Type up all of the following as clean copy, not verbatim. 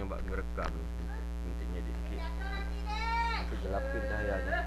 nyoba ngerekam intinya di sikit nanti gelapin cahayanya.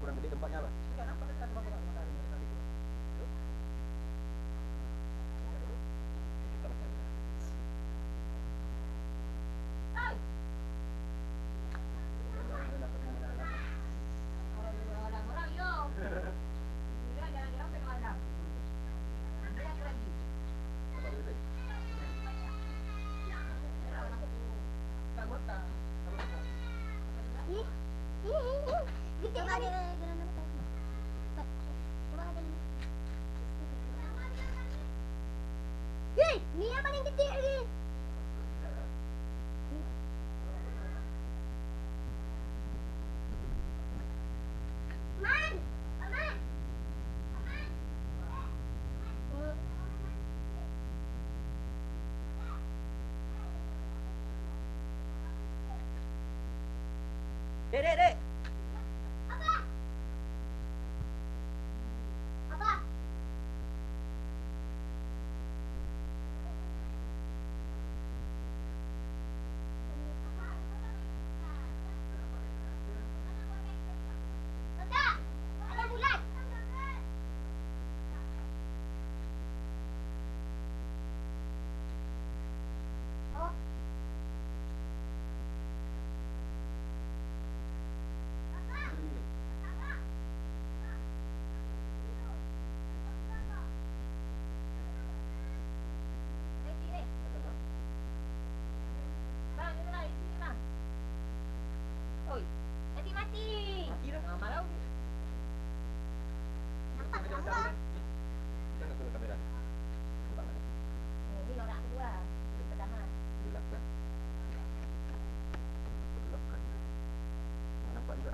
Kurang gede tempatnya lah. Ni yang paling kecil lagi. Man. Man. Dek. Apa? Apa? Kakak, ada bulan. Oh. Jangan ke kamera. Ini norak kedua. Pertama. Gelapkan. Gelapkan. Nampak juga.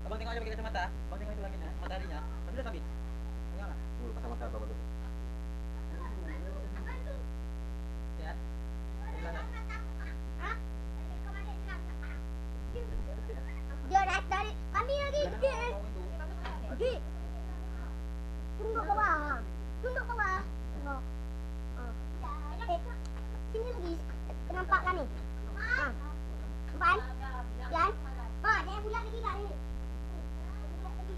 Abang tengok aja pakai kacamata. Abang tengok itu langitnya, mataharinya. Tapi dah sabit. Tengoklah. Dulu kacamata apa dulu? Ya. Sebelah. Hah? Dia dari kami lagi gede. Gede. Tunduk ke bawah. Tunduk ke bawah. Tengok. Sini lagi. Nampak kan ni? Nampak? Yan? Jangan bulat lagi kat ni. Bulat lagi.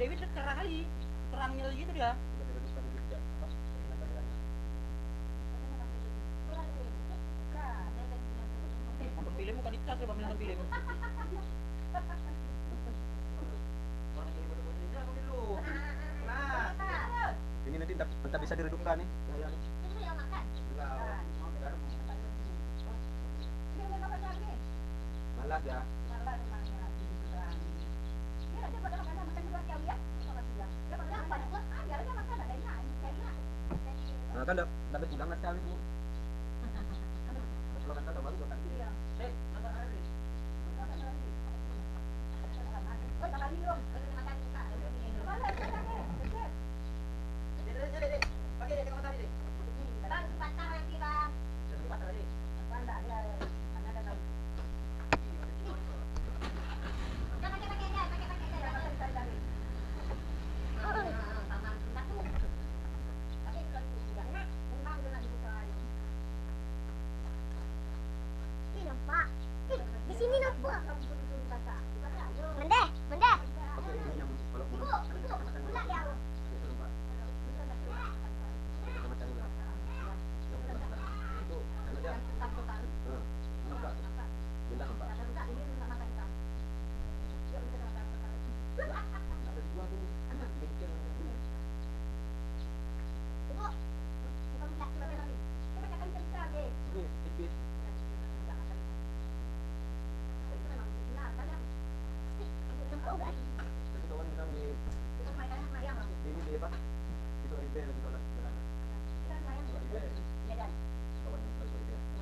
Dewi cerah kali. Terangnya gitu dia. Nonton film bukan dicas coba nonton film. Orang jadi bodoh-bodoh ini aku dulu. Nah. Ini nanti entah bisa diredupkan nih. Malas ya. Nah, kan dapat pulang lah sekali bu. Kalau kan tak baru kan. Di sini nampak. Mendeh, mendeh. Pakai ini yang kalau Ibu, pulang. ibu, pula dia. Ibu, bukan pula lagi. Kita akan cerita deh.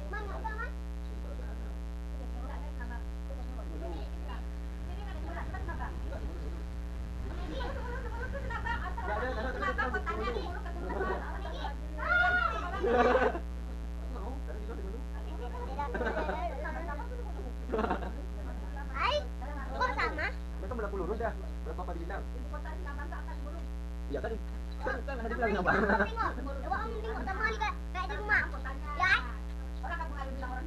Mana ada mas? Hai, kok sama? Mereka berlaku lurus ya? Berapa apa dibilang? Iya kan? Kan ada bilang apa? Tengok, coba kamu tengok sama ni kayak di rumah. Ya? Mana ada orang?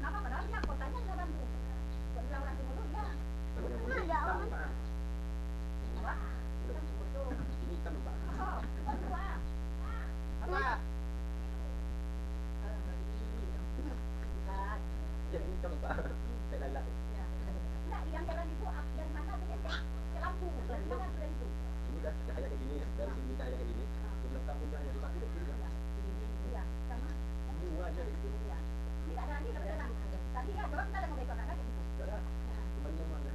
Ini kan lupa. Ya ini kan lupa. Saya lalak. Ini dah cahaya kayak gini, dari sini cahaya kayak gini. Sebelah tahun cahaya di batu kecil kan? Dua aja itu. Cuman yang mana?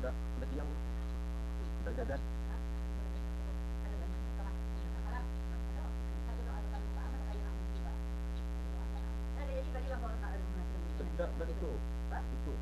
Udah siang. Udah jajan. Sudah itu. Itu.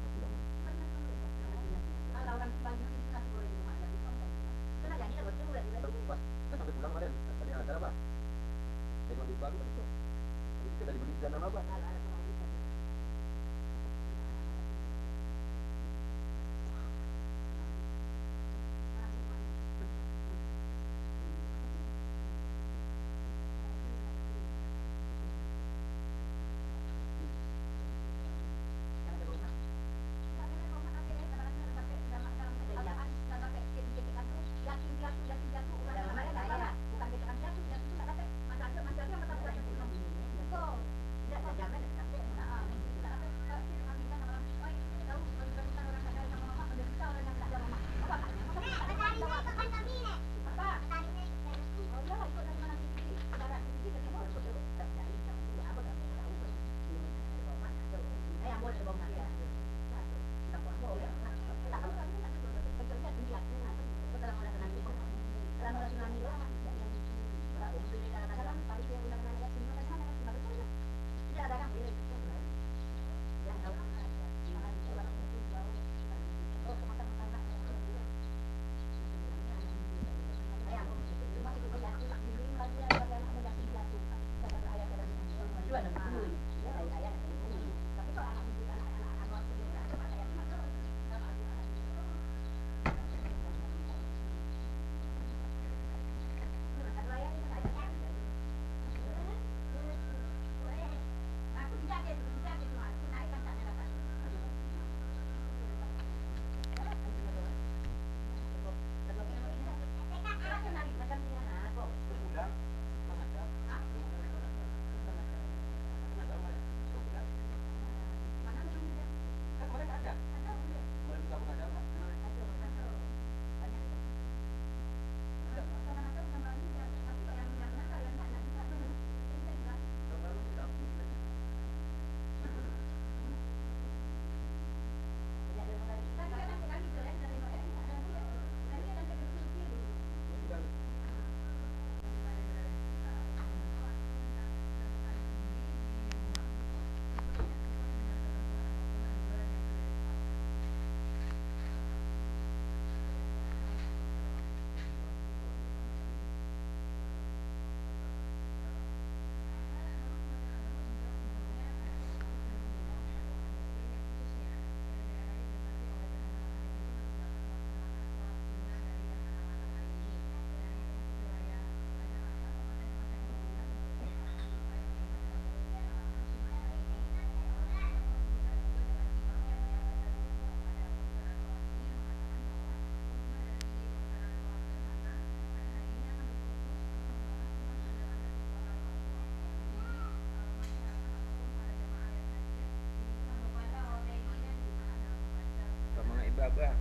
gabah.